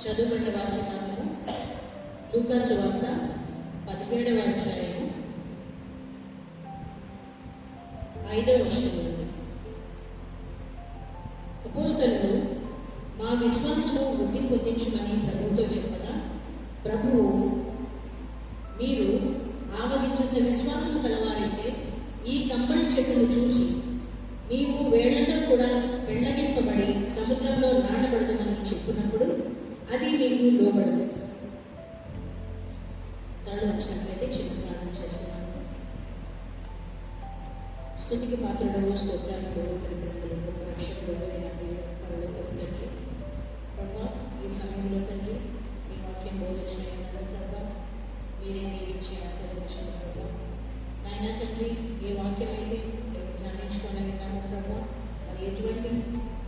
చదువుబడిన వాక్యమానము లూకా సువార్త 17వ అధ్యాయము 5వ వచనం. అపోస్తలులు మా విశ్వాసము వృద్ధి పొందించమని ప్రభువుతో చెప్పగా, ప్రభువు మీరు ఆవగించంత విశ్వాసము కలవారైతే ఈ కంబళి చెట్టును చూసి నీవు వేళ్లతో కూడా వెళ్ళగింపబడి సముద్రంలో నాటబడదమని చెప్పినప్పుడు అది మీకు లోబడదు. తరలి వచ్చినట్లయితే చిన్న ప్రార్థన చేసుకున్నాను. స్తుతికి పాత్రుడు స్తోత్రాలు రక్షకుడు తండ్రి ప్రభా, ఈ సమయంలో తండ్రి ఈ వాక్యం బోధించిన ప్రభా మీరే దీవించి ఆశీర్వదించిన ప్రభా. నాయన తండ్రి, ఏ వాక్యం అయితే ధ్యానించుకోలేకపోయినాము ప్రభా, మరి ఎటువంటి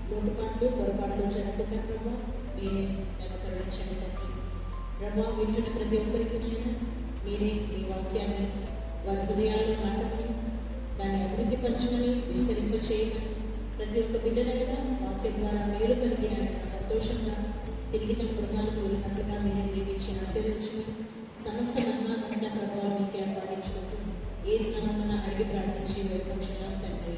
లోటుపాట్లు పొరపాట్లు జరగకుండా ప్రభా మీరే నన్ను కరుణించండి తండ్రి. ప్రభా, వింటున్న ప్రతి ఒక్కరికి నాయన మీరే ఈ వాక్యాన్ని వారి హృదయాల్లో నాటమని దాన్ని అభివృద్ధి పరచమని విస్తరింపచేయమని ప్రతి ఒక్క బిడ్డనైనా వాక్యం ద్వారా మేలు కలిగి సంతోషంగా తిరిగి తమ గృహాలకు వెళ్ళినట్లుగా మీరే దీవించి ఆశీర్వదించమని సమస్త మహిమానంద ప్రభావం మీకే ఆపాదించుకుంటూ ఏ స్నామమున అడిగి ప్రార్థించి వేడుకొంచున్నాం తండ్రి.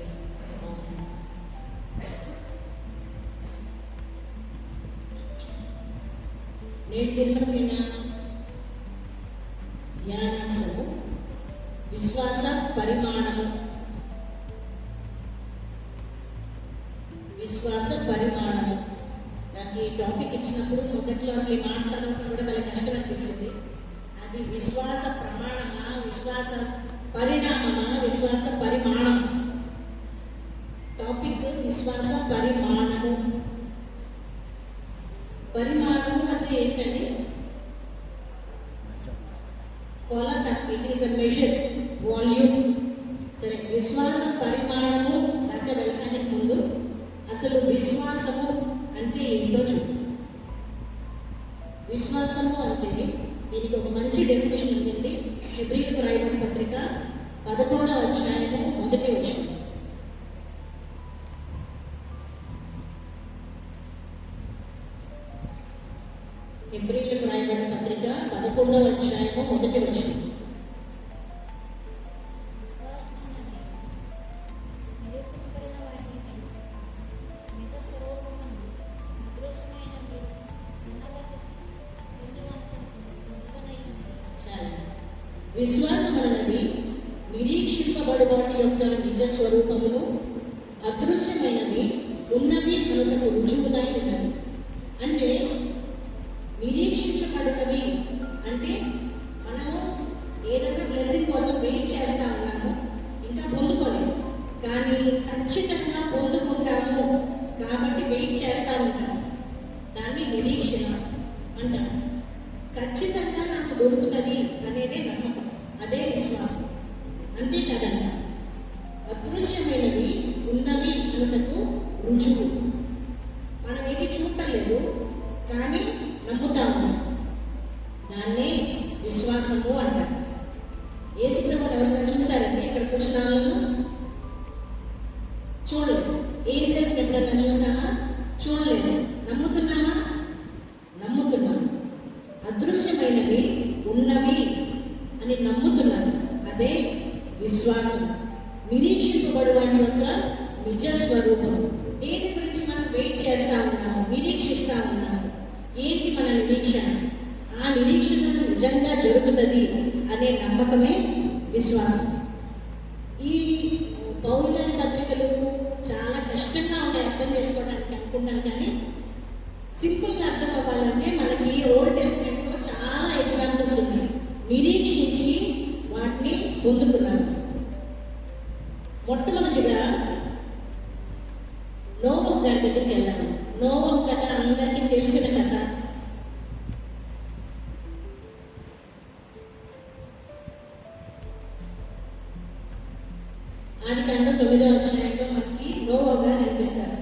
నేటి దినమున ధ్యానాంశము విశ్వాస పరిమాణము. విశ్వాస పరిమాణము. నాకు ఈ టాపిక్ ఇచ్చినప్పుడు మొదటి క్లాసులో ఈ మాట చదవడం కూడా చాలా కష్టం అనిపించింది. అది విశ్వాస ప్రమాణమా, విశ్వాస పరిణామమా, విశ్వాస పరిమాణం. టాపిక్ విశ్వాస పరిమాణము. పరిమాణము అంటే ఏంటండి? కొలత. It is a measure, volume. సరే, విశ్వాస పరిమాణము దాకా వెళ్ళడానికి ముందు అసలు విశ్వాసము అంటే ఏంటో చూడు. విశ్వాసము అంటే దీనికి ఒక మంచి డెఫినేషన్ ఉంటుంది. హెబ్రీయులకు రాయబడిన పత్రిక 11వ అధ్యాయము 1వ వచనం. హెబ్రీయులకు రాయబడిన పత్రిక 11వ అధ్యాయము 1వ వచనం. విశ్వాసం అన్నది నిరీక్షింపబడు వాటి యొక్క నిజ స్వరూపమును అదృశ్యమైనవి ఉన్నవి అనుటకు రుజువునై ఉన్నది. అంటే నిరీక్షించబడినవి అంటే మనము ఏదైనా బ్లెస్సింగ్ కోసం వెయిట్ చేస్తా ఉన్నాము, ఇంకా పొందుకోలేము, కానీ ఖచ్చితంగా పొందుకుంటాము కాబట్టి వెయిట్ చేస్తూ ఉంటాము. దాన్ని నిరీక్షణ అంటాము. ఖచ్చితంగా నాకు దొరుకుతుంది అనేదే నమ్మకం, అదే విశ్వాసం. అంతేకాదంట, అదృశ్యమైనవి ఉన్నవి అనుటకు రుజువు. మనం ఏది చూడలేదు కానీ నమ్ముతా ఉన్నాం, దాన్నే విశ్వాసము అంటారు. యేసుప్రభువుని ఎవరైనా చూసారండి? ఇక్కడ కూర్చున్న వాళ్ళను చూడలేదు. ఏం చేసిన ఎప్పుడన్నా చూసామా? చూడలేదు. నమ్ముతున్నామా? నమ్ముతున్నాము. అదృశ్యమైనవి ఉన్నవి అని నమ్ముతున్నారు, అదే విశ్వాసం. నిరీక్షింపబడు వాటి యొక్క నిజ స్వరూపం. దేని గురించి మనం వెయిట్ చేస్తూ ఉన్నాము, నిరీక్షిస్తూ ఉన్నాము? ఏంటి మన నిరీక్షణ? ఆ నిరీక్షణ నిజంగా జరుగుతుంది అనే నమ్మకమే విశ్వాసం. ఈ పౌలు గారి పత్రికలు చాలా కష్టంగా ఉంటాయి అర్థం చేసుకోవడానికి అనుకున్నాను, కానీ సింపుల్గా అర్థం అవ్వాలంటే మనకి ఓల్డ్ టెస్ట్మెంట్లో చాలా ఎగ్జాంపుల్స్ ఉన్నాయి. నిరీక్షించి వాటిని పొందుకున్నారు. మొట్టమొదటిగా నోవహు గారి దగ్గరికి వెళ్ళాము. నోవహు కథ అందరికీ తెలిసిన కథ. ఆదికాండం 9వ అధ్యాయంలో మనకి నోవహు గారు కనిపిస్తారు.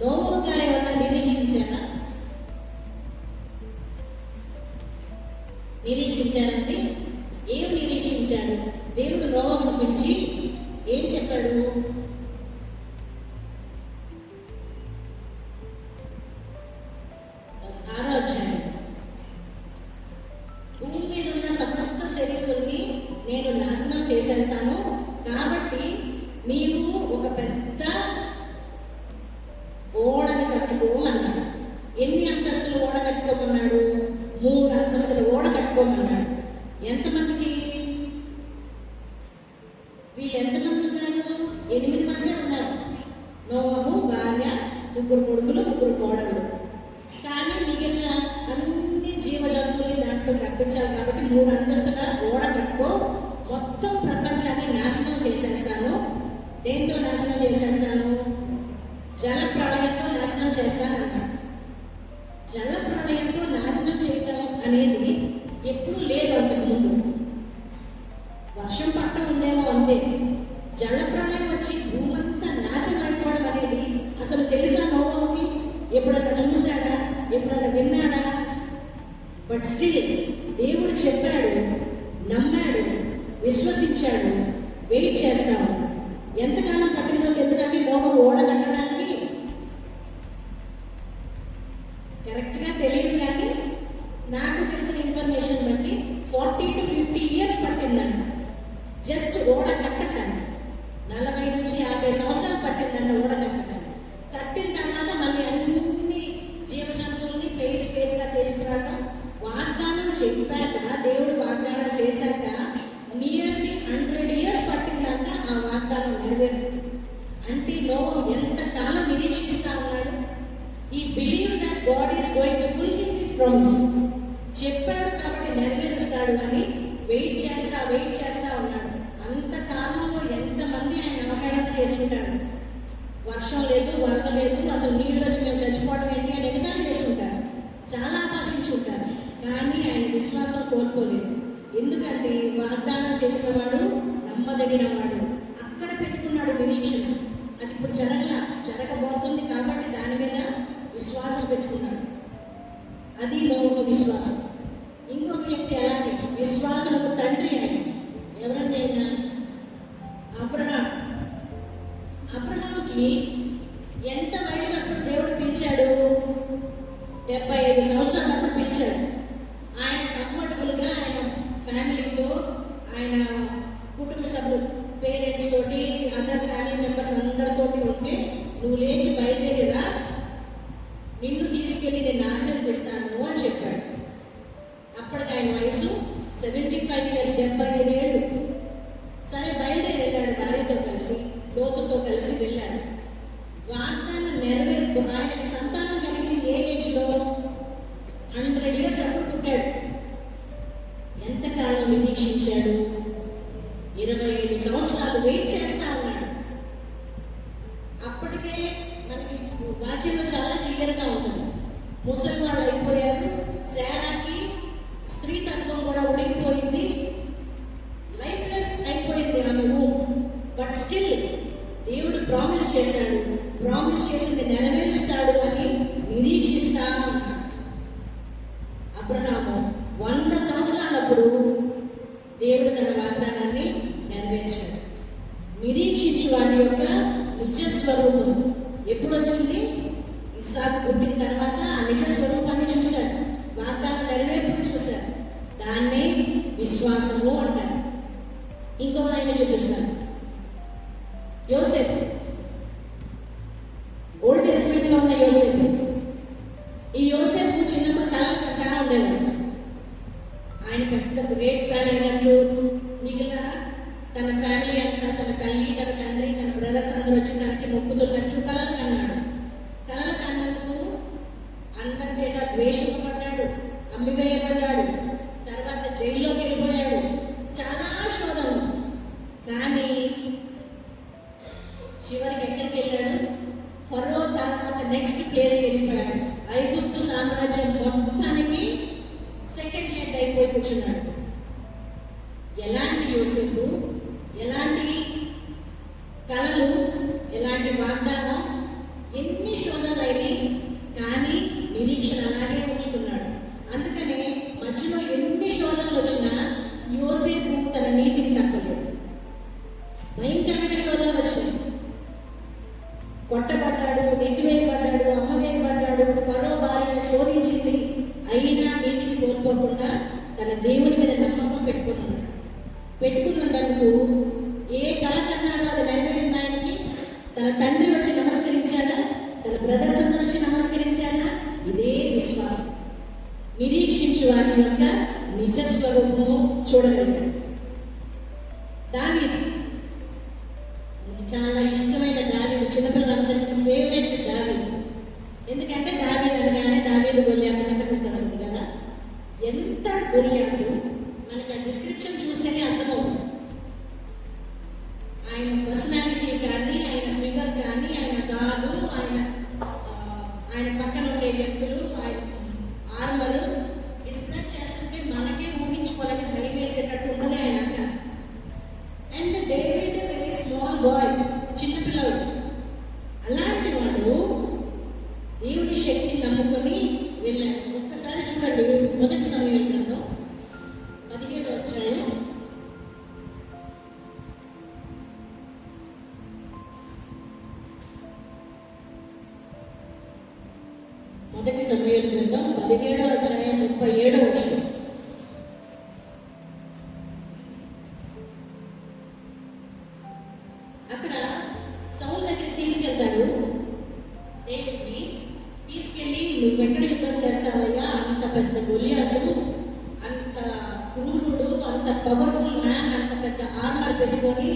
నోవహు గారు ఏమన్నా నిరీక్షించారా? నిరీక్షించారంటే ఏం నిరీక్షించాడు? దేవుడు నోవహును పిలిచి ఏం చెప్పాడు? 6వ అధ్యాయం అంతస్తుల ఓడ కట్టుకోమన్నాడు? 3 అంతస్తుల ఓడ కట్టుకోమన్నాడు. ఎంతమందికి? వీళ్ళు ఎంతమంది ఉన్నారు? 8 మందే ఉన్నారు. నోవహు, భార్య, 3 కొడుకులు, 3 కోడళ్ళు. కానీ మిగిలిన అన్ని జీవజంతువుల్ని దాంట్లో రప్పించాలి కాబట్టి 3 అంతస్తుల ఓడ కట్టుకో, మొత్తం ప్రపంచాన్ని నాశనం చేసేస్తాను. దేంతో నాశనం చేసేస్తాను? జల ప్రళయంతో నాశనం చేస్తానన్నాడు. జల ప్రళయంతో నాశనం చేయటం అనేది ఎప్పుడూ లేదు అంతకుముందు. వర్షం పట్టం ఉండేమో అంతే. జల ప్రళయం వచ్చి భూమంతా నాశనం అయిపోవడం అనేది అసలు తెలుసా నోవహుకి? ఎప్పుడన్నా చూశాడా? ఎప్పుడన్నా విన్నాడా? బట్ స్టిల్ దేవుడు చెప్పాడు, నమ్మాడు, విశ్వసించాడు, వెయిట్ చేస్తాము. ఎంతకాలం పట్టిందో తెలుసా అండి నోవహు ఓడ కట్టడానికి? కరెక్ట్గా తెలియదు, కానీ నాకు తెలిసిన ఇన్ఫర్మేషన్ బట్టి 40 to 50 years పట్టిందంట జస్ట్ ఓడ కట్టడానికి. 40 నుంచి 50 సంవత్సరాలు పట్టిందంట ఓడ కట్టడానికి. కట్టిన తర్వాత మళ్ళీ అన్ని జీవజంతువుల్ని పేజ్గా తీసుకురావడం. వాగ్దానం చెప్పాక, దేవుడు వాగ్దానం చేశాక నియర్లీ 100 years పట్టిందంట ఆ వాగ్దానం నెరవేరు. అంటే నోవహు ఎంతకాలం నిరీక్షిస్తా ఉన్నాడు. ఈ believe that God is going to fulfil his promise. చెప్పాడు కాబట్టి నెరవేరుస్తాడు అని వెయిట్ చేస్తా ఉన్నాడు. అంతకాలంలో ఎంతమంది ఆయన అవహేళన చేసుకుంటారు. వర్షం లేదు, వరద లేదు, అసలు నీళ్ళు వచ్చి మేము చచ్చిపోవడం ఏంటి అని ఎగతాళి చేసుకుంటారు. చాలా ఆపాసించుంటారు. కానీ ఆయన విశ్వాసం కోల్పోలేదు. ఎందుకంటే వాగ్దానం చేసిన వాడు నమ్మదగిన వాడు. అక్కడ పెట్టుకున్నాడు నిరీక్షణ. అది ఇప్పుడు జరగబోతుంది కాబట్టి దాని మీద విశ్వాసం పెట్టుకున్నాడు. అది నోవహు విశ్వాసం. ఇంకొక వ్యక్తి అలాగే విశ్వాసులకు తండ్రి ఆయన. ఎవరన్నైనా? అబ్రహాం. అబ్రహాంకి ఎంత వయసు అప్పుడు దేవుడు పిలిచాడు? 75 సంవత్సరాలప్పుడు పిలిచాడు. ఆయన కంఫర్టబుల్గా ఆయన ఫ్యామిలీతో, ఆయన కుటుంబ సభ్యులు, పేరెంట్స్ తోటి, అదర్ ఫ్యామిలీ మెంబర్స్ అందరితోటి ఉంటే, నువ్వు లేచి బయలుదేరిరా, నిన్ను తీసుకెళ్ళి నేను ఆశీర్వదిస్తాను అని చెప్పాడు. అప్పటికి ఆయన వయసు 75 years, 75 ఏళ్ళు. సరే బయలుదేరి వెళ్ళాడు భార్యతో కలిసి, లోతుతో కలిసి వెళ్ళాడు. వాగ్దానం నెరవేర్పు. ఆయనకి సంతానం కలిగింది ఏ ఏజ్లో? 100 years అప్పుడు పుట్టాడు. ఎంతకాలం నిరీక్షించాడు? 25 సంవత్సరాలు వెయిట్ చేస్తా ఉన్నాడు. అప్పటికే మనకి వాక్యంలో చాలా క్లియర్గా ఉంటుంది. ముసలి వాళ్ళు అయిపోయారు. శారాకి స్త్రీతత్వం కూడా ఉడిగిపోయింది. లైఫ్లెస్ అయిపోయింది ఆమె. బట్ స్టిల్ దేవుడు ప్రామిస్ చేశాడు. ప్రామిస్ చేసింది నెరవేరుస్తాడు అని నిరీక్షిస్తా ఉన్నాడు. అబ్రహాము 100 సంవత్సరాలప్పుడు దేవుడు తన వాగ్దానాన్ని నెరవేర్చాడు. నిరీక్షించు వాడి యొక్క నిజస్వరూపం ఎప్పుడు వచ్చింది? ఇస్సాకు పుట్టిన తర్వాత ఆ నిజస్వరూపాన్ని చూశారు. వాగ్దానం నెరవేర్పుని చూశారు. దాన్నే విశ్వాసము అంటారు. ఇంకొక ఆయన చూపిస్తాను. యోసేపు, ఓల్డ్ టెస్టమెంట్లో ఉన్న యోసేపు. ఈ యోసేపు చిన్నప్పుడు కళలు కంటా ఉండేవాడు. ఆయన పెద్ద గ్రేట్ ప్లాన్ అయినట్టు మిగిలిన తన ఫ్యామిలీ అంతా, తన తల్లి, తన తండ్రి, తన బ్రదర్స్ అందరూ వచ్చి తనకి మొక్కుతున్నట్టు కళలు కన్నాడు. కళలు కన్నందుకు అందరి చేత ద్వేషింపబడ్డాడు, అమ్మివేయబడ్డాడు, తర్వాత జైల్లోకి వెళ్ళిపోయాడు. చాలా శోధనలు. కానీ చివరికి ఎక్కడికి వెళ్ళాడు? ఫరో తర్వాత నెక్స్ట్ ప్లేస్కి వెళ్ళిపోయాడు. ఐగుప్తు సామ్రాజ్యం మొత్తానికి సెకండ్ హెడ్ అయిపోయి కూర్చున్నాడు. ఎలాంటి యోసేపు, ఎలాంటి కళలు, ఎలాంటి వాగ్దానం, ఎన్ని శోధనలు అయినాయి, కానీ నిరీక్షణ అలాగే ఉంచుకున్నాడు. అందుకనే మధ్యలో ఎన్ని శోధనలు వచ్చినా యోసేపు తన నీతిని తప్పలేదు. భయంకరమైన శోధనలు వచ్చినాయి. కొట్టబడ్డాడు, నెట్టివేయబడ్డాడు, అమ్మవేయబడ్డాడు, ఫరో భార్య శోధించింది. అయినా నీతిని కోల్పోకుండా తన దేవుని మీద నమ్మకం పెట్టుకున్నందుకు ఏ కళ కన్నాడో అది నెరవేరింది ఆయనకి. తన తండ్రి వచ్చి నమస్కరించాడా? తన బ్రదర్స్ అందరూ వచ్చి నమస్కరించారా? ఇదే విశ్వాసం. నిరీక్షించు వాటి యొక్క నిజ స్వరూపము చూడగలిగాడు. దావీదు మనకి చాలా ఇష్టమైన దావీదు, చిన్నపిల్లలందరికీ ఫేవరెట్ దావీదు. ఎందుకంటే దావీదు అనగానే దావీదు గొల్యాతు కథ గుర్తొస్తుంది కదా. ఎంత గొల్యాతు మనకి ఆ డిస్క్రిప్షన్ చూస్తేనే అర్థమవుతుంది. ఆయన పర్సనాలిటీ కానీ, ఆయన ఫిగర్ కానీ, ఆయన గాలు, ఆయన పక్కన ఉండే వ్యక్తులు, ఆయన ఆర్మర్ డిస్క్రైబ్ చేస్తుంటే మనకే ఊహించుకోవాలని భయం వేసేటట్టు ఉన్నది ఆయన ఆకారం. And David very small boy, చిన్నపిల్లడు. అలాంటి వాడు దేవుని శక్తిని నమ్ముకొని వెళ్ళాడు. ఒక్కసారి చూడండి, మొదటి సమయం గ్రంథం 17వ అధ్యాయం 17వ అధ్యాయం 37వ వచనం. అక్కడ సౌలు దగ్గరికి తీసుకెళ్తారు. డేవిడ్ని తీసుకెళ్ళి, నువ్వెక్కడ యుద్ధం చేస్తావయ్యా? అంత పెద్ద గొల్యాతు, అంత క్రూరుడు, అంత పవర్ఫుల్ మ్యాన్, అంత పెద్ద ఆర్మర్ పెట్టుకొని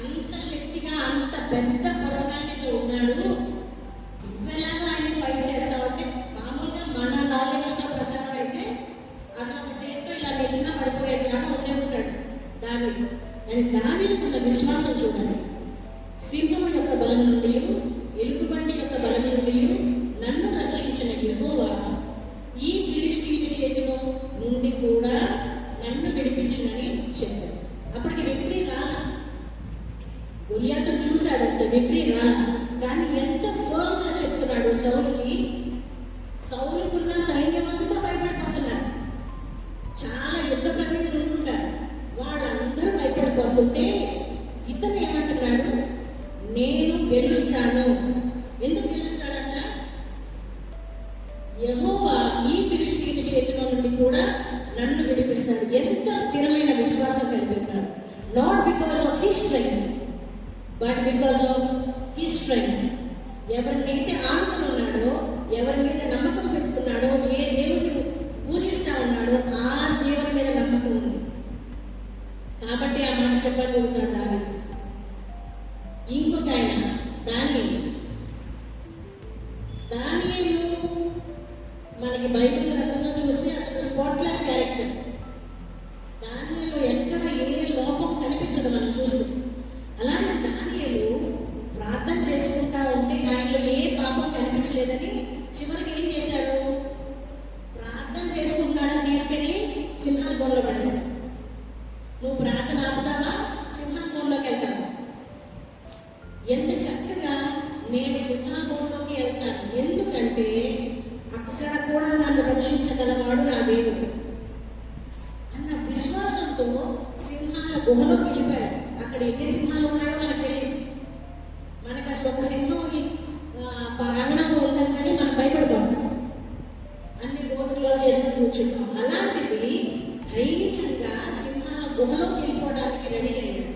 అంత శక్తిగా అంత పెద్ద పర్సనాలిటీతో ఉన్నాడు. నువ్వెలాగా ఆయన ఫైట్ చేస్తావంటే, మామూలుగా మన నాలెడ్జ్తో ప్రకారం అయితే అసలు ఒక చేతితో ఇలా నెట్టినా పడిపోయేట్లాగా ఉండే ఉంటాడు దావీదు. కానీ దావీదుకు ఉన్న విశ్వాసం చూడండి. సింహం యొక్క బలం నుండి, ఎలుగుబండి యొక్క బలం నుండి నన్ను రక్షించిన యెహోవా ఈ ఫిలిష్తీయుని చేతిలో నుండి కూడా నన్ను విడిపించునని చెప్పాడు. అప్పటికి విక్టరీ రాలా, గొల్యాతును చూశాడు, అంత విక్టరీ రాలా. కానీ ఎంత ఫర్మ్గా చెప్తున్నాడు సౌలుకి. సౌలుకున్న సైన్యం అంతా భయపడిపోతున్నారు. చాలా యుద్ధ ప్రవీణులు ఉంటుంటారు, వాళ్ళందరూ భయపడిపోతుంటే ఇతను ఏమంటున్నాడు? నేను గెలుస్తాను. ఎందుకు గెలుస్తాడంట? యెహోవా ఈ ఫిలిష్తీయుని చేతిలో నుండి కూడా నన్ను విడిపిస్తాడు. ఎంత స్థిరమైన విశ్వాసం కలిగి ఉన్నాడు. Not because of his strength, but because of his strength. ఎవరినైతే ఆనుకుని ఉన్నాడో, ఎవరి మీద నమ్మకం పెట్టుకున్నాడో, ఏ దేవుడిని పూజిస్తా ఉన్నాడో ఆ దేవుని మీద నమ్మకం ఉంది కాబట్టి ఆ మాట చెప్పగలుగుతాడు దావీదు. ఇంకొక ఆయన దానియేలు మనకి బైబిల్ గ్రంథంలో చూస్తే అసలు స్పాట్లెస్ క్యారెక్టర్. దానియేలు ఎక్కడ ఏ లోపం కనిపించదు మనం చూస్తే. అలాంటి దానియేలు ప్రార్థన చేసుకుంటా ఉంటే ఆయనలో ఏ పాపం కనిపించలేదని చివరికి ఏం చేశారు? ప్రార్థన చేసుకుంటాడని తీసుకెళ్ళి సింహాల బోన్లో పడేశారు. నువ్వు ప్రార్థన ఆపుతావా, సింహాల బోన్లోకి వెళ్తావా? ఎంత చక్కగా నేను సింహాల బోన్లోకి వెళ్తాను, ఎందుకంటే అక్కడ కూడా నన్ను రక్షించగలవాడు నా దేవుడు అన్న విశ్వాసంతో సింహాల గుహలోకి వెళ్ళిపోయాడు. అక్కడ ఎన్ని సింహాలు ఉన్నాయో మనకు తెలియదు. మనకు అసలు ఒక సింహం ప్రాంగణంలో ఉంటాం కానీ మనం భయపడిపోతాం, అన్ని డోర్స్ క్లోజ్ చేసుకుని కూర్చుంటాం. అలాంటిది ధైర్యంగా సింహాల గుహలోకి వెళ్ళిపోవడానికి రెడీ అయ్యాడు.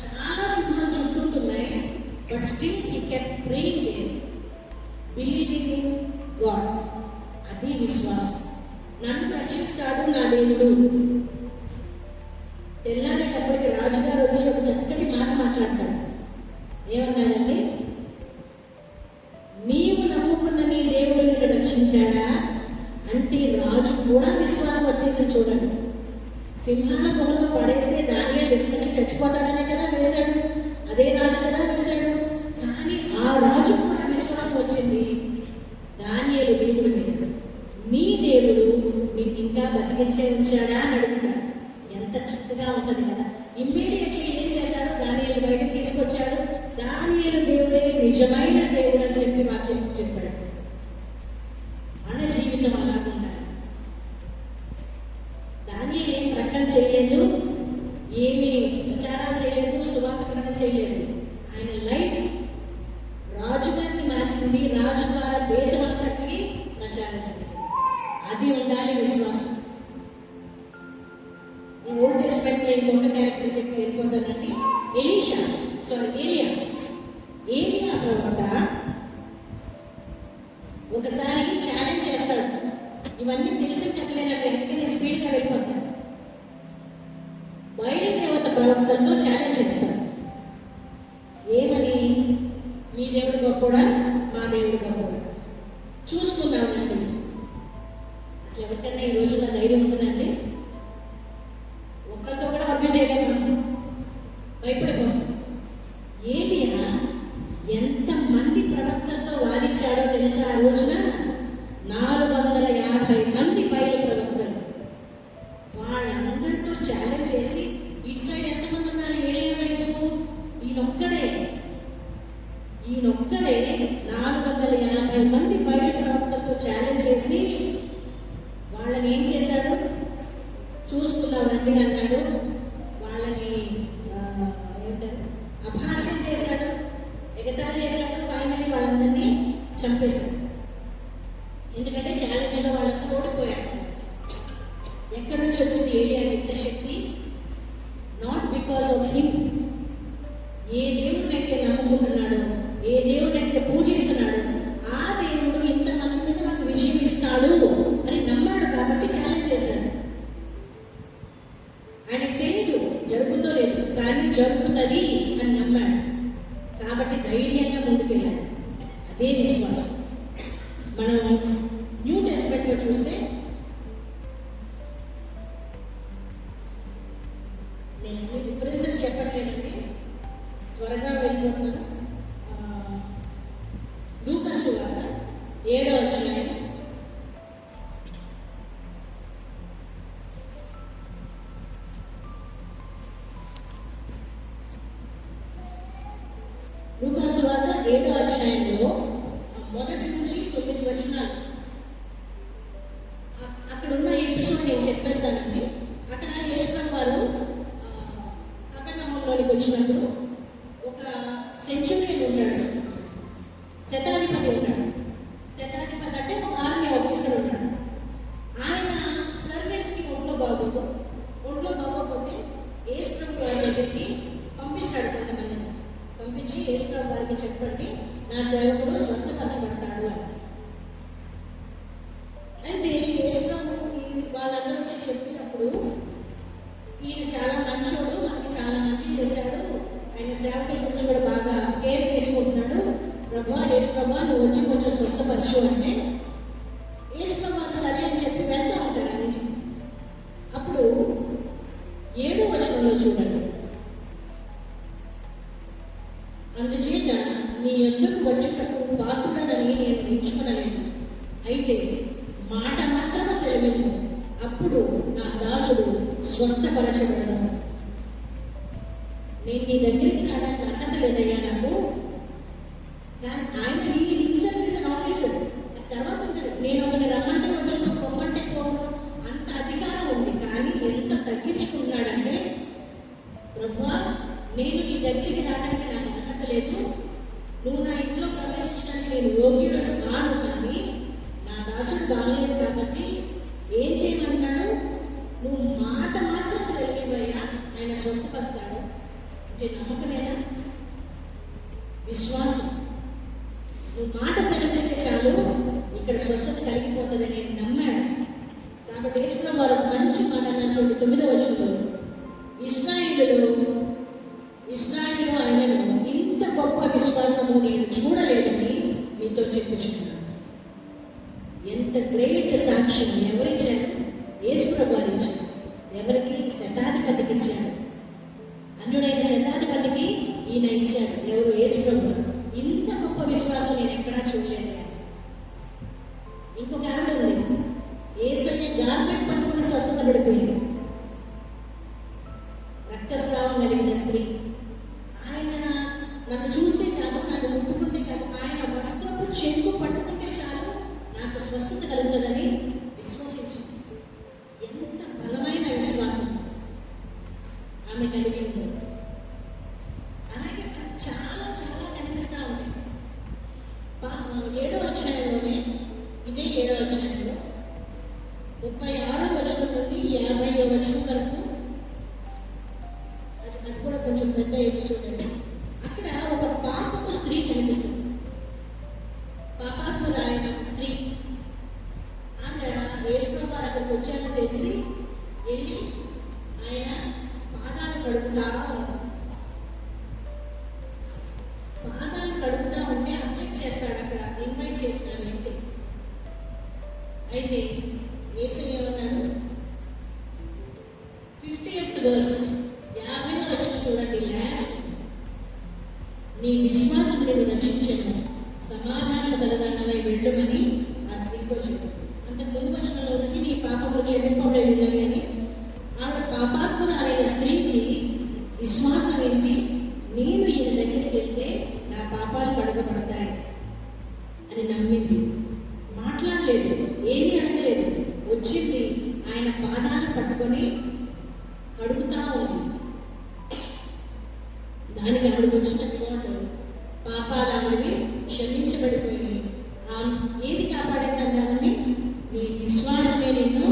చాలా సింహాలు చుట్టూతున్నాయి, but still he kept praying there, believing in God. అది విశ్వాసం. నన్ను రక్షిస్తాడు నా దేవుడు. తెల్లారేటప్పటికి రాజుగారు వచ్చి ఒక చక్కటి మాట మాట్లాడతాడు. ఏమన్నాడండి? నీవు నమ్ముకున్న నీ దేవుడు నిన్ను రక్షించాడా అంటే రాజు కూడా విశ్వాసం వచ్చేసింది. చూడండి, సింహాల గుహలో పడేస్తే దానియేలు డెఫినెట్లీ చచ్చిపోతాడనే కదా వేశాడు, అదే రాజు కదా వేశాడు. కానీ ఆ రాజు కూడా విశ్వాసం వచ్చింది దానియేలు దేవుడి మీద. నీ దేవుడు నిన్ను ఇంకా బతికించే ఉంచాడా అని అడుగుతాడు. ఎంత చక్కగా ఉంటుంది కదా. ఇమ్మీడియట్లీ ఏం చేశాడు? దానియేలు బయటకు తీసుకొచ్చాడు. దానియేలు దేవుడే నిజమైన దేవుడు అని చెప్పి వాక్యం చెప్పాడు. మన జీవితం అలాగ ఉండాలి. దానియేలు ఏం ప్రకటన చేయలేదు, ఏమి ప్రచారాలు చేయలేదు, సువార్త ప్రకటన చేయలేదు. ఆయన లైఫ్ రాజుగారిని మార్చింది, రాజు ద్వారా దేశం అంతటికి ప్రచారం జరిగింది. అది ఉండాలి విశ్వాసం. ఓల్డ్ టెస్ట్మెంట్ నేను కొత్త క్యారెక్టర్ చెప్పి వెళ్ళిపోతానండి. ఏలియా ప్రవక్త ఒకసారి ఛాలెంజ్ చేస్తాడు ఇవన్నీ తెలిసిన కథలేనట్టు వెనకనే స్పీడ్గా వెళ్ళిపోతారు. బయలుదేవత ప్రవక్తలతో ఛాలెంజ్ చేస్తారు. ఏమని? మీ దేవుడు గొప్పడా, మా దేవుడు గొప్పడా, చూసుకుందామండి. అసలు ఎవరికన్నా ఈ రోజుల్లో ధైర్యం ఉంటుందండి? ఒక్కరితో కూడా వర్గ చేయలేము, భయపడిపోతాం. ఏంటి ఎంతమంది ప్రవక్తలతో వాదించాడో తెలుసా? ఆ రోజున 450 మంది బయలు ప్రవక్తలు. వాళ్ళందరితో ఛాలెంజ్ చేసి, ఇటు సైడ్ ఎంతమంది ఉన్నారు? ఏలియా వైపు ఈయనొక్కడే 450 మంది బయలు ప్రవక్తలతో ఛాలెంజ్ చేసి వాళ్ళని ఏం చేశాడు? చూసుకుందాం రండి అన్నాడు. వాళ్ళని అపహాస్యం చేశాడు, ఎగతాళి చేశాడు. ఫైనల్లీ వాళ్ళందరినీ చంపేశాడు. ఎందుకంటే ఛాలెంజ్లో వాళ్ళంతా ఓడిపోయారు. ఎక్కడి నుంచి వచ్చింది ఏలియాకి ఇంత శక్తి? Not because of him. ఏ దేవుడినైతే నమ్ముకుంటున్నాడో, ఏ దేవుడినైతే పూజిస్తున్నాడో, ఆ దేవుడు ఇంతమంది మీద నాకు విజయం ఇస్తాడు అని నమ్మాడు కాబట్టి ఛాలెంజ్ చేశాడు. ఆయనకు తెలియదు జరుగుతో లేదు, కానీ జరుగుతుంది అని నమ్మాడు కాబట్టి ధైర్యంగా ముందుకెళ్ళాడు. అదే విశ్వాసం. మనం న్యూ టెస్ట్మెంట్లో చూస్తే, నేను రిఫరెన్సెస్ చెప్పట్లేదండి, త్వరగా వెళ్ళిపోతున్నాను. లూకా సువార్త 7వ అధ్యాయం 7వ అధ్యాయంలో 1 నుంచి 9 వచనాలు. అక్కడ ఉన్న ఎపిసోడ్ నేను చెప్పేస్తానండి. అక్కడ యేసుప్రభు వారు కపెర్నహూములోనికి వచ్చినప్పుడు ఒక సెంచురియన్ ఉన్నాడు, శతాధిపతి ఉన్నాడు. శతాధిపతి అంటే ఒక ఆర్మీ ఆఫీసర్ ఉన్నాడు. ఆయన సర్వెంట్స్కి ఒంట్లో బాగోకపోతే యేసుప్రభు వారి దగ్గరికి పంపిస్తాడు. కొంతమందిని పంపించి, యేసుప్రభు వారికి చెప్పండి, నా సేవకుడు స్వస్థపరచబడతాడు అని. అయితే యేసుప్రభుకి వాళ్ళందరూ వచ్చి చెప్పినప్పుడు, ఈయన చాలా మంచోడు, మనకి చాలా మంచి చేశాడు, ఆయన సేవకుల గురించి కూడా బాగా కేర్ తీసుకుంటున్నాడు, యేసుప్రభు నువ్వు వచ్చి కొంచెం స్వస్థపరచు అంటే, యేసుప్రభు సరే అని చెప్పి వెళ్తూ ఉంటారు అని. అప్పుడు 7వ వచనంలో చూడండి, అందుచేత నీ యొద్దకు వచ్చుటకు పాత్రుడనని నేను ఎంచుకొనలేను, అయితే మాట మాత్రం సెలవింపు, అప్పుడు నా దాసుడు స్వస్థపరచబడను. నేను నీ దగ్గరికి రావడానికి అర్హత లేదయ్యా నాకు, కానీ ఆయన హిమ్సెల్ఫ్ ఇస్ అన్ ఆఫీసర్. తర్వాత ఉంటుంది, నేను ఒకరిని రమ్మంటే వచ్చును, పొమ్మంటే పోను, అంత అధికారం ఉంది. కానీ ఎంత తగ్గించుకున్నాడంటే, ప్రభువా నేను నీ దగ్గరికి రావడానికి నాకు అర్హత లేదు, నువ్వు నా ఇంట్లో ప్రవేశించడానికి నేను యోగ్యుడు కాను, కానీ నా దాసుడు బాగలేదు కాబట్టి ఏం చేయమన్నాడు? నువ్వు మాట మాత్రం సెలవివయ్యా, ఆయన స్వస్థపడతాడు. అంటే నమ్మకమేనా? విశ్వాసం. నువ్వు మాట సెలవిస్తే చాలు, ఇక్కడ స్వస్థత కలిగిపోతుందని నమ్మాడు. కాబట్టి యేసుప్రభు వారు ఒక మంచి మాట అన్నారు చూడండి, 9వ వచనంలో, ఇశ్రాయేలు ఆయనను ఇంత గొప్ప విశ్వాసము నేను చూడలేదని మీతో చెప్పుచున్నాను. ఎంత గ్రేట్ సాక్ష్యం ఎవరిచ్చారు? యేసుప్రభు వారు ఇచ్చారు. ఎవరికి? శతాధిపతికి ఇచ్చాడు. అన్యుడైన శతాధిపతికి ఈయన ఇచ్చాడు. ఎవరు? యేసుప్రభు వారు. ఇంత గొప్ప విశ్వాసం నేను ఎక్కడా చూడలేదు. ఇంకొక ఆవిడ ఉంది, యేసయ్య గార్మెంట్ పట్టుకుని స్వస్థత పడిపోయింది. రక్తస్రావం కలిగిన స్త్రీ. ఆయన నన్ను చూస్తే కాదు, నన్ను ముట్టుకుంటే కాదు, ఆయన వస్త్రపు చెంగు పట్టుకుంటే చాలు నాకు స్వస్థత కలుగుతుందని విశ్వసించింది. ఎంత బలమైన విశ్వాసం ఆమె కలిగింది. అలాగే చాలా చాలా కనిపిస్తూ ఉంటాయి. 7వ అధ్యాయంలోనే, ఇదే 7వ అధ్యాయంలో 36వ వచనం నుండి 50వ వచనం వరకు, అది కూడా కొంచెం పెద్ద ఎపిసోడ్ అండి. అక్కడ ఒక పాపపు స్త్రీ కనిపిస్తుంది. పాపాత్మురాలైన ఒక స్త్రీ. ఆమె యేసుప్రభు వారు అక్కడికి వచ్చారని తెలిసి వెళ్ళి ఆయన పాదాలు కడుగుతా ఉన్నారు. పాదాలు కడుగుతా ఉంటే అబ్జెక్ట్ చేస్తాడు అక్కడ ఇన్వైట్ చేసిన వ్యక్తి. అయితే యేసయ్య ఏమన్నాడు? 50th verse 50వ వచనం చూడండి, లాస్ట్. నీ విశ్వాసం నేను రక్షించను, సమాధానం కలదానమై వెళ్ళమని ఆ స్త్రీతో చెప్పాడు. అంతకు ముందు వచనంలో ఉన్నది నీ పాపంలో క్షమింపబడి ఉన్నవి అని. ఆవిడ పాపాత్మురాలైన స్త్రీకి విశ్వాసం ఏంటి? నేను ఈయన దగ్గరికి వెళ్తే నా పాపాలు కడగబడతాయి అని నమ్మింది. మాట్లాడలేదు, ఏమీ అడగలేదు, వచ్చింది, ఆయన పాదాలు పట్టుకొని కడుగుతా ఉంది. దానికి ఆవిడకి వచ్చినట్టుగా పాపాలు ఆవిడవి క్షమించబడిపోయి ఏది కాపాడిందంటే నీ విశ్వాసమే నిన్ను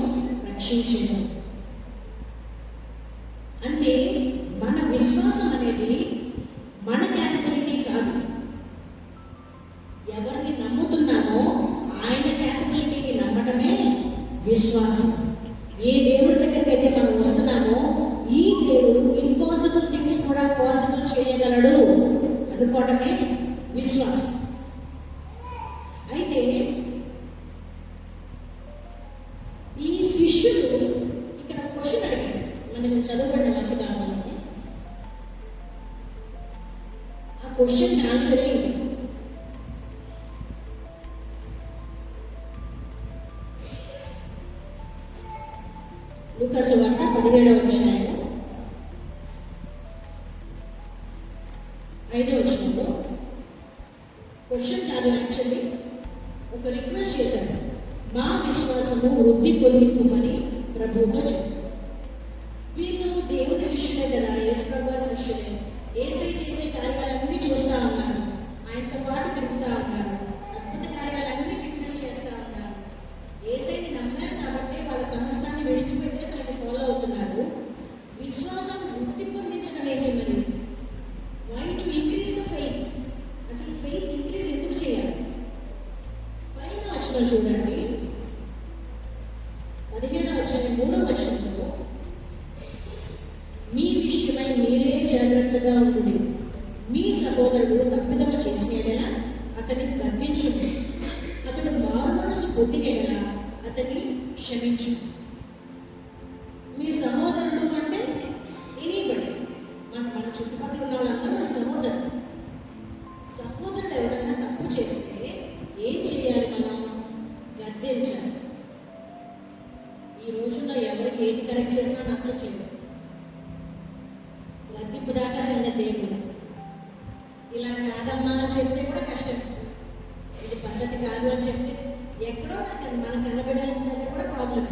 రక్షించను. అంటే మన విశ్వాసం అనేది మన క్యాపబిలిటీ కాదు. ఎవరిని నమ్ముతున్నామో ఆయన క్యాపబిలిటీని నమ్మటమే విశ్వాసం. ఏ దేవుడి దగ్గరికి అయితే మనం వస్తున్నామో ఈ దేవుడు ఇంపాసిబుల్ థింగ్స్ కూడా పాసిబుల్ చేయగలడు అనుకోవటమే విశ్వాసం. అయితే ఈ శిష్యుడు ఇక్కడ క్వశ్చన్ అడిగాడు. మనం చదవబడిన వాక్య భాగంలోనే ఆ క్వశ్చన్ ఆన్సరే ఇది. లూకా సువార్త 17వ అధ్యాయం 5వ వచనంలో క్వశ్చన్ కాదు, యాక్చువల్లీ ఒక రిక్వెస్ట్ చేశాడు. మా విశ్వాసము వృద్ధి పొందింపుమని ప్రభువుతో చెప్పాడు. వీళ్ళు దేవుని శిష్యులే కదా, యేసుప్రభు వారి శిష్యులే. యేసయ్య చేసే కార్యాలన్నీ చూస్తూ ఉన్నారు, ఆయనతో పాటు తిరుగుతూ ఉన్నారు, అద్భుత కార్యాలన్నీ విట్నెస్ చేస్తూ ఉన్నారు. యేసయ్యని నమ్మారు కాబట్టి వాళ్ళ సమస్తాన్ని విడిచిపెట్టేసి ఆయన ఫాలో అవుతున్నారు. విశ్వాసం వృద్ధి పొందించడం ఏంటి మరి? Why to increase the faith? అసలు ఫెయిత్ ఇంక్రీజ్ ఎందుకు చేయాలి? పైన వచనం చూడండి, 17వ అధ్యాయం 3వ వచనంలో మీ విషయమై మీరే జాగ్రత్తగా ఉండు, మీ సహోదరుడు తప్పిదము చేసినడలా అతన్ని గద్దించుడు, అతడు మారు మనసు పొందినడలా అతన్ని క్షమించు. మీ సహోదరుడు అంటే ఎనీబడి, మన చుట్టుపక్కల ఉన్న వాళ్ళందరూ మన సహోదరుడు. సహోదరుడు ఎవరైనా తప్పు చేస్తే ఏం చేయాలి? మనం గద్దించాలి. ఈ రోజుల్లో ఎవరికి ఏది కరెక్ట్ చేసినా నచ్చట్లేదు. గద్దింపు దాకా సంగతి దేవుడు ఇలా కాదమ్మా అని చెప్తే కూడా కష్టం. ఇది పద్ధతి కాదు అని చెప్తే ఎక్కడో మన కన్నబిడ్డల దగ్గర కూడా ప్రాబ్లం.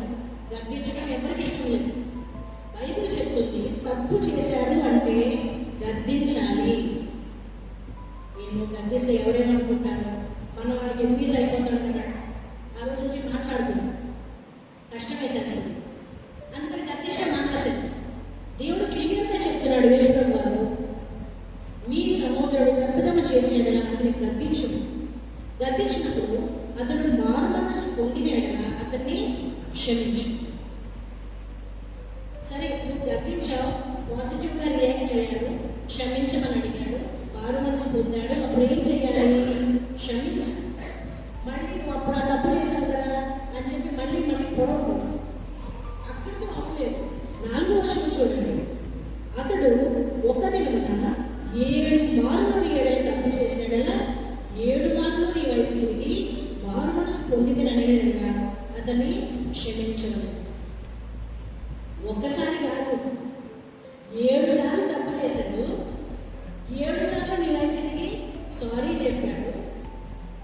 గద్దించడం ఎవరికి ఇష్టం లేదు. బైబిల్ చెప్తుంది తప్పు చేశారు అంటే గద్దించాలి. నేను గద్దిస్తే ఎవరేమనుకుంటారు? మన వాళ్ళకి ఎంపీస్ అయిపోతారు కదా, ఆ రోజు నుంచి మాట్లాడుకున్నాం, కష్టమేసేస్తుంది. అందుకని గద్దించడం మానేశారు. దేవుడు క్లియర్గా చెప్తున్నాడు యేసుప్రభు వారు, మీ సహోదరుడు తప్పిదము చేసినదలా అతన్ని గద్దించు. గద్దించినప్పుడు అతడు మారు మనసు పొందినడలా అతన్ని క్షమించు. సరే, నువ్వు గద్దించావు, పాజిటివ్గా రియాక్ట్ అయ్యాడు, క్షమించమని అడిగాడు, మారు మనసు పొందాడు, అప్పుడు ఏం చేయాలి? క్షమించు. మళ్ళీ నువ్వు అప్పుడు ఆ తప్పు చేశావు కదా అని చెప్పి మళ్ళీ పొడవు. అక్కడితో అవ్వలేదు. 4వ వచనం చూడండి, అతడు ఒక దినమున 7 మార్లు నీ ఎడల తప్పు చేసినడలా 7 మార్లు నీ వైపు తిరిగి మారు మనసు పొందినడలా అతన్ని క్షమించడం. ఒక్కసారి కాదు, 7 సార్లు తప్పు చేశాడు, 7 సార్లు నీ వైపు తిరిగి సారీ చెప్పాడు.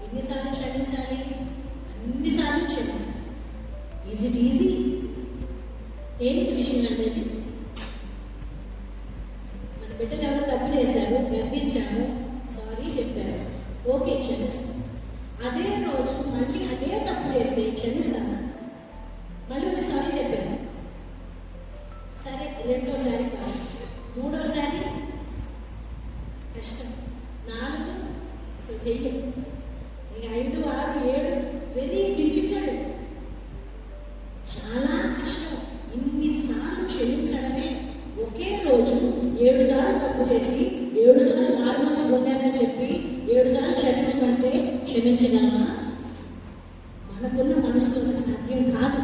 ఎన్నిసార్లు క్షమించాలి? అన్నిసార్లు క్షమించాలి. Is it easy? తేలిక విషయం అంటే మన బిడ్డలు ఎవరు తప్పు చేశారు, గద్దించాము, సారీ చెప్పారు, ఓకే క్షమిస్తాం. అదే రోజు మళ్ళీ అదే తప్పు చేస్తే క్షమిస్తాను, మళ్ళీ వచ్చి సారీ చెప్పాను, సరే రెండోసారి కాదు, మూడోసారి కష్టం, 4 అసలు చెయ్యం, 5, 6, 7 వెరీ డిఫికల్ట్. చాలా కష్టం. ఇన్నిసార్లు క్షమించడమే. ఒకే రోజు 7 సార్లు తప్పు చేసి 7 సార్లు మారు మనసు పొందానని చెప్పి 7 సార్లు క్షమించమంటే క్షమించగలమా? మనకున్న మనసులో సాధ్యం కాదు.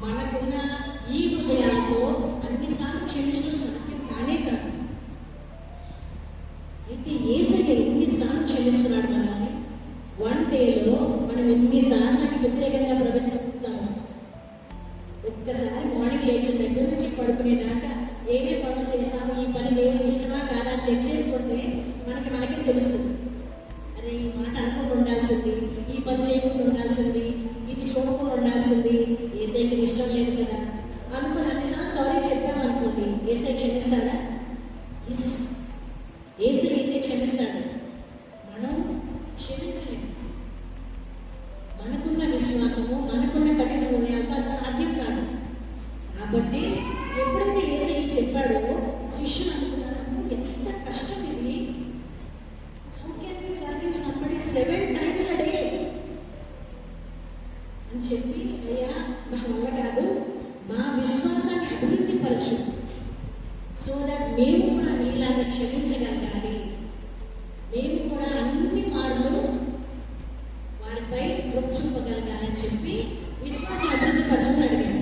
మనకున్న ఈ హృదయాలతో అన్నిసార్లు క్షమించడం సాధ్యం కానే కాదు. అయితే యేసయ్య ఎన్నిసార్లు క్షమిస్తున్నాడు మనల్ని? 1 డేలో మనం ఎన్నిసార్లు వ్యతిరేకంగా ప్రవర్తిస్తున్నాము? ఒక్కసారి మార్నింగ్ లేచిన దగ్గర నుంచి పడుకునేదాకా ఏమే పనులు చేశాము, ఈ పని దేవుడికి ఇష్టమా కాదా అని చెక్ చేసుకుంటే మనకే తెలుస్తుంది. అరే, ఈ మాట అనుకుంటూ ఉండాల్సింది, ఈ పని చేయకుండా ఉండాల్సింది, ఇది చూడకుండా ఉండాల్సింది, యేసయ్యకి ఇష్టం లేదు కదా అనుకుని అన్నిసార్లు సారీ చెప్పామనుకోండి, యేసయ్య క్షమిస్తాడా? ఎస్, యేసయ్య అయితే క్షమిస్తాడు. మనం క్షమించలేము. మనకున్న విశ్వాసము, మనకున్న కఠిన హృదయాలతో అది సాధ్యం కాదు. కాబట్టి ఎప్పుడైతే యేసయ్య చెప్పాడో శిష్యులు అనుకున్నారు, ఎంత కష్టం ఇది, how can we forgive somebody 7 times a day అని చెప్పి, అయ్యా మా వల్ల కాదు, మా విశ్వాసాన్ని అభివృద్ధి పరచు, సో దట్ మేము కూడా నీలాగా క్షమించగలగాలి, మేము కూడా అన్ని మార్లు వారిపై కృప చూపగలగాలని చెప్పి విశ్వాసం అభివృద్ధి పరచుని అడిగాడు.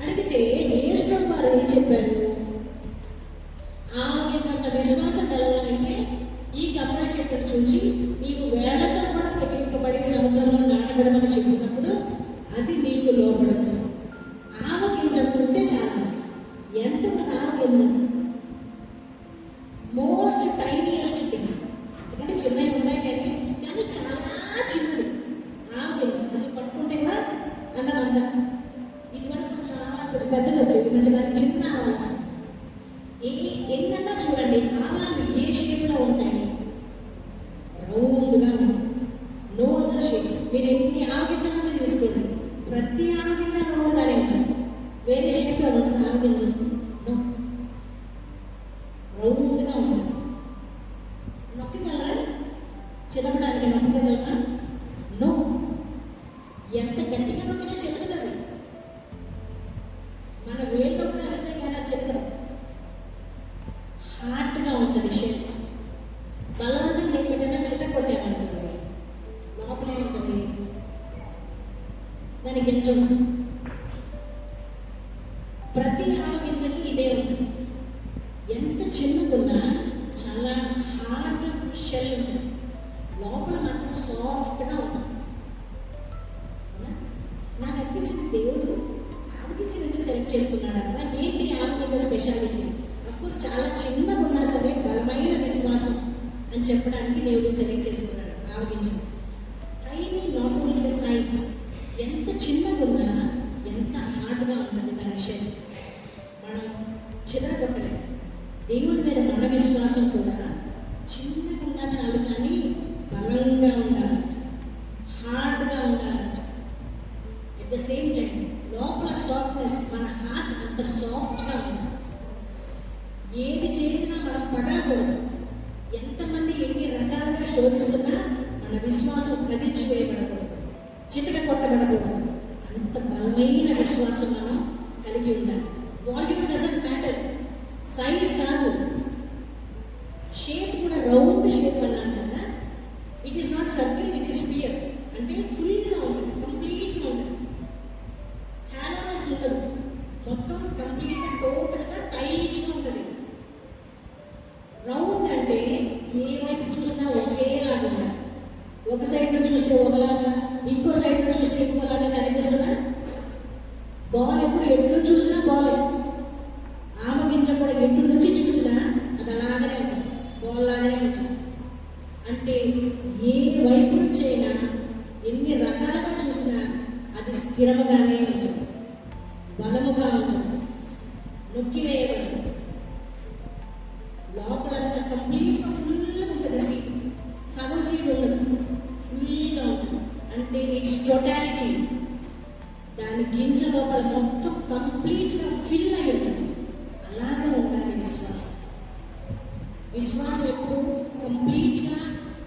అడిగితే యేసు వారు ఏం చెప్పారు? ఆమె విశ్వాసం కలగాలంటే ఈ కమల చెట్టును చూసి నీవు వేళ్లతో కూడా పెగిలింపబడి సముద్రంలో నాటబడమని చెప్పినప్పుడు అది నీకు లోపడదు. ఆవగింజంతుంటే చాలా. ఎంత ఆవగింజం? Most tiniest thing. ఎందుకంటే చిన్నవి ఉన్నాయి కానీ చాలా చిన్నది ఆవగింజం. అసలు పట్టుకుంటే కూడా అన్నదంతా ఇది వరకు కొంచెం పెద్దగా వచ్చేది, కొంచెం అది చిన్న ఆవాల్సి. ఎన్నన్నా చూడండి, ఆవాలు ఏ షేప్లో ఉంటాయి? రౌండ్గా ఉంటాయి. No other shape. మీరు ఎన్ని ఆవగింజలను తీసుకోండి, ప్రతి ఆవగింజ రౌండ్గానే ఉంటుంది. వేరే షేప్లో ఉంటుంది ఆవగింజ, రౌండ్గా ఉంటుంది. నొక్కగలరా? చిలకడానికి నొక్కగలరా? నో. ఎంత గట్టిగా నొక్కినా చిలకలేదు. మన వేలు నొక్కేస్తే కానీ చిలకదు. హార్ట్గా ఉంటుంది షేప్. బలవంతం లేకపోయినా చిత్త కొట్టామనుకుంటుంది, లోపలే ఉంటుంది, దాని గింజ ఉంటుంది. ప్రతి ఆవగింజకి ఇదే ఉంటుంది. ఎంత చిన్నకున్నా చాలా హార్డ్ షెల్ ఉంటుంది, లోపల మాత్రం సాఫ్ట్గా ఉంటుంది. నాకు అనిపించింది, దేవుడు ఆవగింజను సెలెక్ట్ చేసుకున్నాడక్క. ఏంటి ఆవగింజ స్పెషాలిటీ? అఫ్కోర్స్ చాలా చిన్నగా ఉన్నా సరే బలమైన విశ్వాసం అని చెప్పడానికి దేవుడు సెలెక్ట్ చేసుకున్నాడు ఆవగింజను. Tiny, not only the science, ఎంత చిన్నగా ఉన్నా ఎంత హార్డ్గా ఉంటుంది దాని విషయం. మనం చెదరగొట్టలేము. దేవుని మీద మన విశ్వాసం కూడా చిన్నగా చాలు కానీ బలంగా ఉండాలంట, హార్డ్గా ఉండాలంట. ఎట్ ద సేమ్ టైం లోపల సాఫ్ట్నెస్, మన హార్ట్ అంత సాఫ్ట్గా ఉండాలి. ఏది చేసినా మనం పగలకూడదు. ఎంతమంది ఎన్ని రకాలుగా శోధిస్తున్నా మన విశ్వాసం కదిల్చి వేయబడకూడదు, చితక కొట్టబడకూడదు. అంత బలమైన విశ్వాసం మనం కలిగి ఉండాలి. వాల్యూమ్ డజంట్ మ్యాటర్, సైజ్ కాదు, షేప్ కూడా రౌండ్ షేప్ అన్నాను కదా. It is not circle, it is sphere. అంటే ఫుల్గా ఉంటుంది, కంప్లీట్గా ఉంటుంది, హ్యాలోనెస్ ఉండదు, మొత్తం కంప్లీట్గా టోటల్గా టైట్గా ఉంటుంది. రౌండ్ అంటే ఏ వైపు చూసినా ఒకేలాగా ఉండాలి. ఒక సైడ్ చూస్తే ఒకలాగా, ఇంకో సైడ్ చూస్తే ఇంకోలాగా కనిపిస్తుందా? బాల్ ఎప్పుడు ఎటు చూసినా బాలే. ఆవగింజ కూడా ఎటు నుంచి చూసినా అది అలాగనే ఉంటుంది, బాల్ లాగానే ఉంటుంది. అంటే ఏ వైపు నుంచి అయినా ఎన్ని రకాలుగా చూసినా అది స్థిరముగానే ఉంటుంది, బలముగా ఉంటుంది, నొక్కివేయబడదు. లోపలంతా కంప్లీట్గా ఫుల్గా ఉంటుంది. సీడ్ సగం సీడ్ ఉండదు, ఫుల్గా ఉంటుంది. అంటే ఇట్స్ టోటాలిటీ. దాని గింజ లోపల మొత్తం కంప్లీట్గా ఫిల్ అయి ఉంటుంది. అలాగే ఉండాలి విశ్వాసం. విశ్వాసం ఎప్పుడు కంప్లీట్గా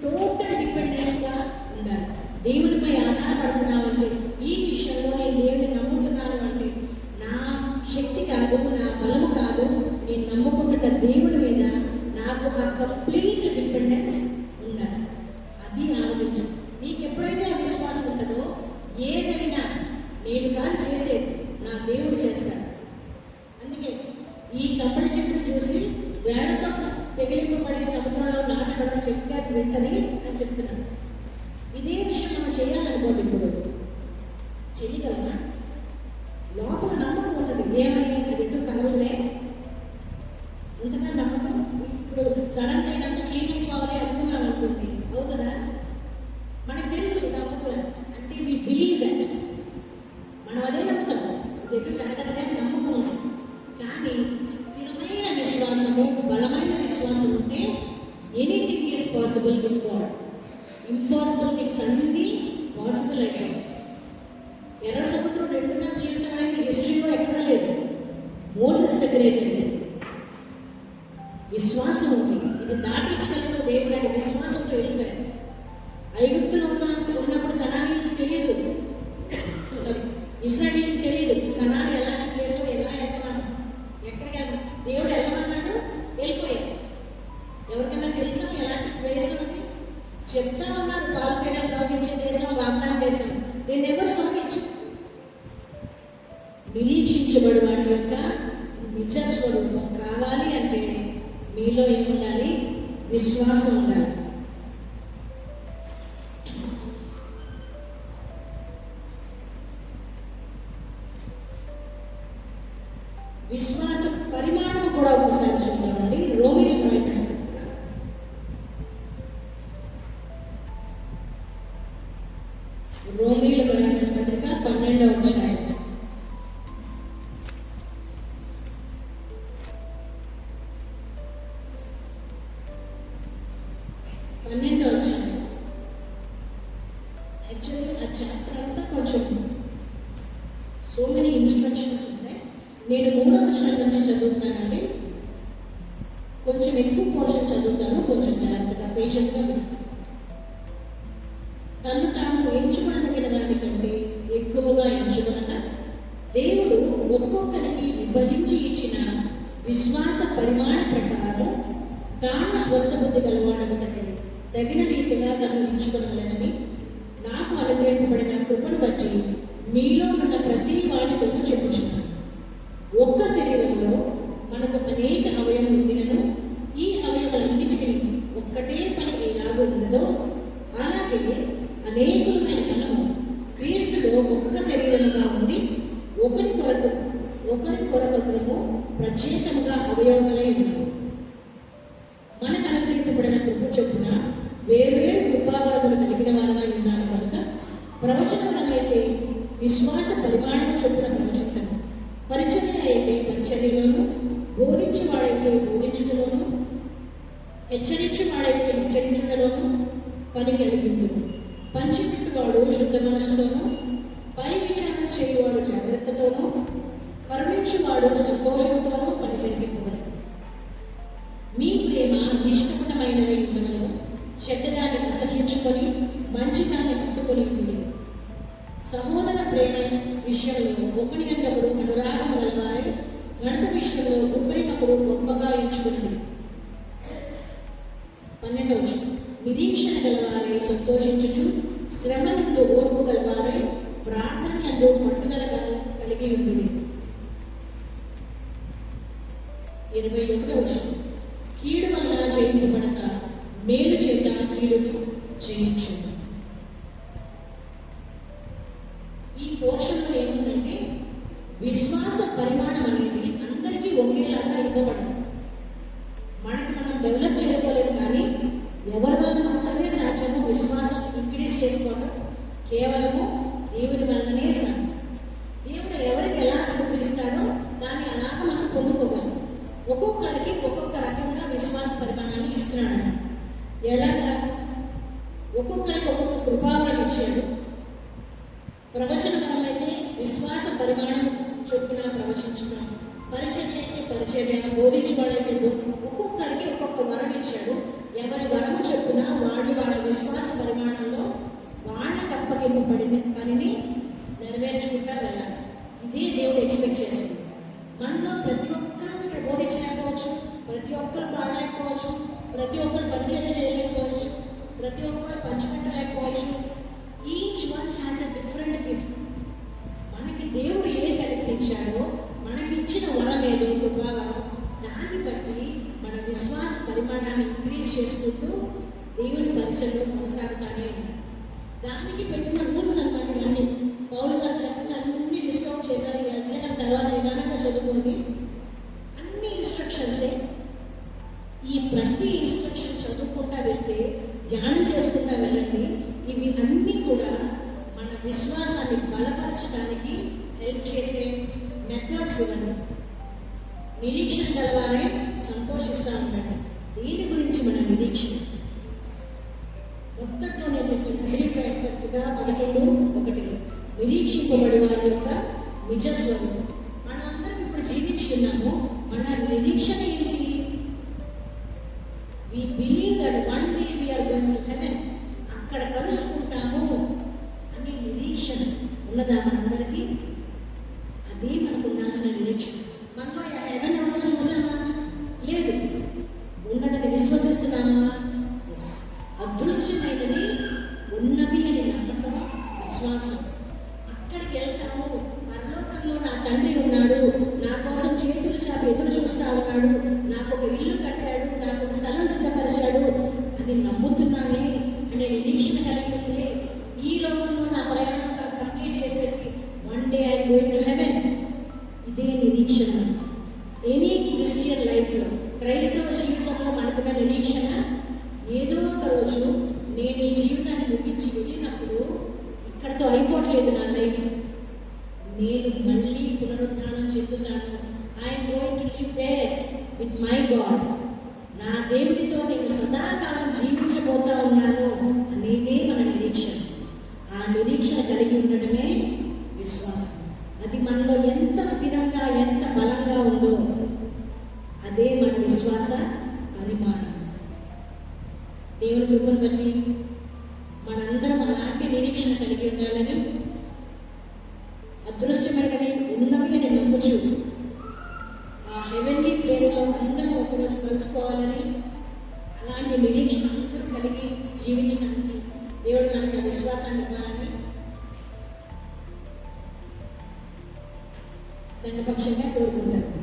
టోటల్ డిపెండెన్స్గా ఉండాలి. దేవునిపై ఆధారపడుతున్నామంటే ఉన్న దేవుడి మీద నాకు ఆ కంప్లీట్ డిపెండెన్స్ ఉండాలి. అది ఆలోచించు. నీకు ఎప్పుడైతే ఆ విశ్వాసం ఉంటుందో ఏదైనా నేను కానీ చేసేది నా దేవుడు చేస్తాడు. అందుకే ఈ కప్పటి చెట్టును చూసి వేళతో పెగిలింపబడి సముద్రంలో నాటబడని చెప్తారు వెంటనే అని చెప్తున్నాను. ఇదే విషయం మనం చేయాలనుకోండి, ఇప్పుడు చేయగలమా? లోపల నమ్మకం ఉంటుంది. ఏమని అది ఎటు కలవలే ఉంటుందా నమ్మకం? ఇప్పుడు సడన్గా ఇదంతా క్లీన్ అయిపోవాలి అనుకున్నాం అనుకోండి, అవుతుందా? మనకు తెలుసు నమ్మకం అంటే వీ బిలీవ్ దట్, మనం అదే నమ్ముతాం. ఇది ఎటు జరగదనే నమ్మకం ఉంది. కానీ స్థిరమైన విశ్వాసము, బలమైన విశ్వాసం ఉంటే anything is possible with God. Impossible things అన్నీ పాసిబుల్ అయిపోయి ఎర్ర సముద్రం రెండుగా చీలడం అనేది హిస్టరీలో ఎక్కడా లేదు. మోసెస్ దగ్గరే జరిగింది. విశ్వాసం ఉంది. ఇది దాటించగలిగిన దేవుడు అనే విశ్వాసంతో వెళ్ళిపోయారు. ఐగుప్తులో ఉన్నప్పుడు కనానీయులకు తెలియదు, ఇశ్రాయేలుకి తెలియదు కనాని ఎలాంటి ప్లేసో, ఎలా వెళ్తున్నాము, ఎక్కడికి వెళ్తాం. దేవుడు వెళ్ళమన్నాడు, వెళ్ళిపోయారు. ఎవరికైనా తెలుసా ఎలాంటి ప్లేస్ అని? చెప్తా ఉన్నారు, పాలకైనా ప్రవహించే దేశం, వాగ్దాన దేశం. దీన్ని ఎవరు సహించు. నిరీక్షించబడి వాటి యొక్క నిజస్వరూపం కావాలి అంటే మీలో ఏముండాలి? విశ్వాసం ఉండాలి. విశ్వాస పరిమాణం కూడా ఒకసారి చూద్దామండి. రోమీయులకు రాసిన పత్రిక 12వ అధ్యాయం 12వ అధ్యాయం. యాక్చువల్లీ ఆ చాప్టర్ అంతా కొంచెం సో మెనీ ఇన్స్ట్రక్షన్స్ ఉంటాయి. నేను 3వ వచనం నుంచి చదువుతానండి. కొంచెం ఎక్కువ పోర్షన్ చదువుతాను, కొంచెం జాగ్రత్తగా పేషెంట్గా వింటాను. తను తాను ఎంచుకునదగిన దానికంటే ఎక్కువగా ఎంచుకునగా దేవుడు ఒక్కొక్కరికి విభజించి ఇచ్చిన విశ్వాస పరిమాణ ప్రకారము తాను స్వస్థబుద్ధి గలవాడగటకి తగిన రీతిగా తను ఎంచుకునగలనని నాకు అనుగ్రహింపబడిన కృపను బట్టి మీలో ఉన్న ప్రతి వాడితోనూ చెప్పుచున్నాను. ఒక్క శరీరంలో మనకు అనేక అవయవం ఉండినను ఈ అవయవాలన్నిటికీ ఒక్కటే పని ఎలాగో ఉన్నదో అలాగే అనేకులమైన మనము క్రీస్తులో ఒక్క శరీరముగా ఉండి ఒకరి కొరకొకరము ప్రత్యేకముగా అవయవములై ఉన్నాము. మనకు అనుగ్రహింపబడిన కృప చొప్పున వేర్వేరు కృపావరములు కలిగిన వారమై ఉన్నాము కనుక ప్రవచనమైతే విశ్వాస పరిమాణం చొప్పున ప్రవచిస్తాము, పరిచర్య అయితే పరిచర్యలోను, బోధించేవాడైతే బోధించుటలోను, హెచ్చరించేవాడైతే హెచ్చరించుటలోను పని కలిగి ఉంటుంది. పంచిపెట్టువాడు శుద్ధ మనసుతోనూ, పై విచారణ చేయువాడు జాగ్రత్తతోనూ, కరుణించువాడు సంతోషంతోనూ పని జరిగింపబడదు. మీ ప్రేమ నిష్కపటమైనదై ఉండవలను, చెడ్డదాన్ని అసహించుకొని మంచిదాన్ని పట్టుకొని ఉంది. సహోదర ప్రేమ విషయంలో ఒకరి ఎందప్పుడు అనురాగం గలవారై, గణిత విషయంలో ఒకరినప్పుడు గొప్పగా ఎంచుకున్నది. 12వ వచనం. నిరీక్షణ గలవారై సంతోషించుచు, శ్రమ నందు ఓర్పు గలవారై, ప్రార్థన యందు పట్టుదల కలిగి ఉంది. 21వ వచనం. కీడు వల్ల జయింపబడక మేలు చేత కీడును జయించు. ఈ పోర్షన్లో ఏముందంటే విశ్వాస పరిమాణం అనేది అందరికీ ఒకేలాగా ఇవ్వబడదు. మనకి మనం డెవలప్ చేసుకోలేము, కానీ ఎవరి వల్ల మాత్రమే సాధ్యమో విశ్వాసం ఇంక్రీజ్ చేసుకోవడం కేవలము దేవుని వల్లనే సాధ్యం. దేవుడు ఎవరికి ఎలా అనుగ్రహిస్తాడో దాన్ని అలాగ మనం పొందుకోగలం. ఒక్కొక్కరికి ఒక్కొక్క రకంగా విశ్వాస పరిమాణాన్ని ఇస్తున్నాడు. ఎలాగా? ఒక్కొక్కరికి ఒక్కొక్క కృపావరం ఇచ్చాడు. ప్రవచనపరమైతే విశ్వాస పరిమాణం చొప్పున ప్రవచించున్నాం, పరిచర్య అయితే పరిచర్య, బోధించేవాళ్ళైతే ఒక్కొక్కరికి ఒక్కొక్క వరం ఇచ్చాడు. ఎవరి వరము చొప్పున వాళ్ళ విశ్వాస పరిమాణంలో వాళ్ళకి అప్పగింపబడిన పనిని నెరవేర్చుకుంటా వెళ్ళాలి. ఇదే దేవుడు ఎక్స్పెక్ట్ చేస్తుంది. మనలో ప్రతి ఒక్కరు బోధించలేకపోవచ్చు, ప్రతి ప్రతి ఒక్కరు పరిచయం చేయలేకపోవచ్చు, ప్రతి ఒక్కరు పంచిపెట్టలేకపోవచ్చు. Each one has a different gift. మనకి దేవుడు ఏది కల్పించాడో, మనకి ఇచ్చిన వరం ఏదో, కృపావరం, దాన్ని బట్టి మన విశ్వాస పరిమాణాన్ని ఇంక్రీజ్ చేసుకుంటూ దేవుని పరిచయంలో కొనసాగుతానే ఉన్నారు. దానికి పెట్టిన రూల్స్ అన్నమాట. ఇవన్నీ పౌలు గారు చక్కగా అన్ని లిస్ట్ అవుట్ చేశారు. ఈ అధ్యయనం తర్వాత నిదానంగా చదువుకోండి. అన్ని ఇన్స్ట్రక్షన్సే. ఈ ప్రతి ఇన్స్ట్రక్షన్ చదువుకుంటా వెళ్తే, ధ్యానం చేసుకుంటా వెళ్ళండి. ఇవి అన్నీ కూడా మన విశ్వాసాన్ని బలపరచడానికి హెల్ప్ చేసే మెథడ్స్ ఇవన్నీ. నిరీక్షణ గలవారే సంతోషిస్తూ ఉండండి. దీని గురించి మన నిరీక్షణ మొత్తట్లో నేను చెప్పిన అభిప్రాయపట్టుగా 11:1 నిరీక్షింపబడి వారి యొక్క నిజస్వరూపం. మనం అందరం ఇప్పుడు జీవించున్నాము. మన నిరీక్షణ ఏంటి? We believe that one day we are going to heaven. అక్కడ కలుసుకుంటాము అనే నిరీక్షణ ఉన్నదా మనందరికీ? అదే మనకు ఉండాల్సిన నిరీక్షణ. మనలో హెవెన్ ఎవరైనా చూసామా? లేదు. ఉన్నదని విశ్వసిస్తున్నామా? ఎస్. అదృశ్యమైనది ఉన్నవి అని నమ్మకం, విశ్వాసం. అక్కడికి వెళ్తాము. పరలోకంలో నా తండ్రి ఉన్నాడు, నా కోసం చేతులు చాపి ఎదురు చూస్తా ఉన్నాడు, నాకు ఒక ఇల్లు కట్టాడు, నాకు ఒక స్థలం సిద్ధపరిచాడు అని నమ్ముతున్నామే అనే నిరీక్షణ కలిగి ఉంటే, ఈ లోకంలో నా ప్రయాణం కంప్లీట్ చేసేసి one day I going to heaven, ఇదే నిరీక్షణ. ఎనీ క్రిస్టియన్ లైఫ్లో, క్రైస్తవ జీవితంలో మనకున్న నిరీక్షణ ఏదో ఒక రోజు నేను ఈ జీవితాన్ని ముగించి వెళ్ళినప్పుడు ఇక్కడతో అయిపోవట్లేదు నా లైఫ్, నేను మళ్ళీ పునరుద్ధానం చెందుతాను. I'm going to live there with my God. నా దేవునితో నేను సదాకాలం జీవించబోతా ఉన్నాను అనేదే మన నిరీక్షణ. ఆ నిరీక్షణ కలిగి ఉండడమే విశ్వాసం. అది మనలో ఎంత స్థిరంగా, ఎంత బలంగా ఉందో అదే మన విశ్వాస పరిమాణం. దేవుని కృపను బట్టి మనందరం అలాంటి నిరీక్షణ కలిగి ఉండాలని, అదృష్టమైనవి ఉన్నవి అని నమ్మచ్చు. ఆ హెవెన్లీ ప్లేస్లో అందరం ఒకరోజు కలుసుకోవాలని, అలాంటి నిరీక్షణ అందరూ కలిగి జీవించడానికి దేవుడు మనకి ఆ విశ్వాసాన్ని ఇవ్వాలని సంఘపక్షంగా కోరుకుంటారు.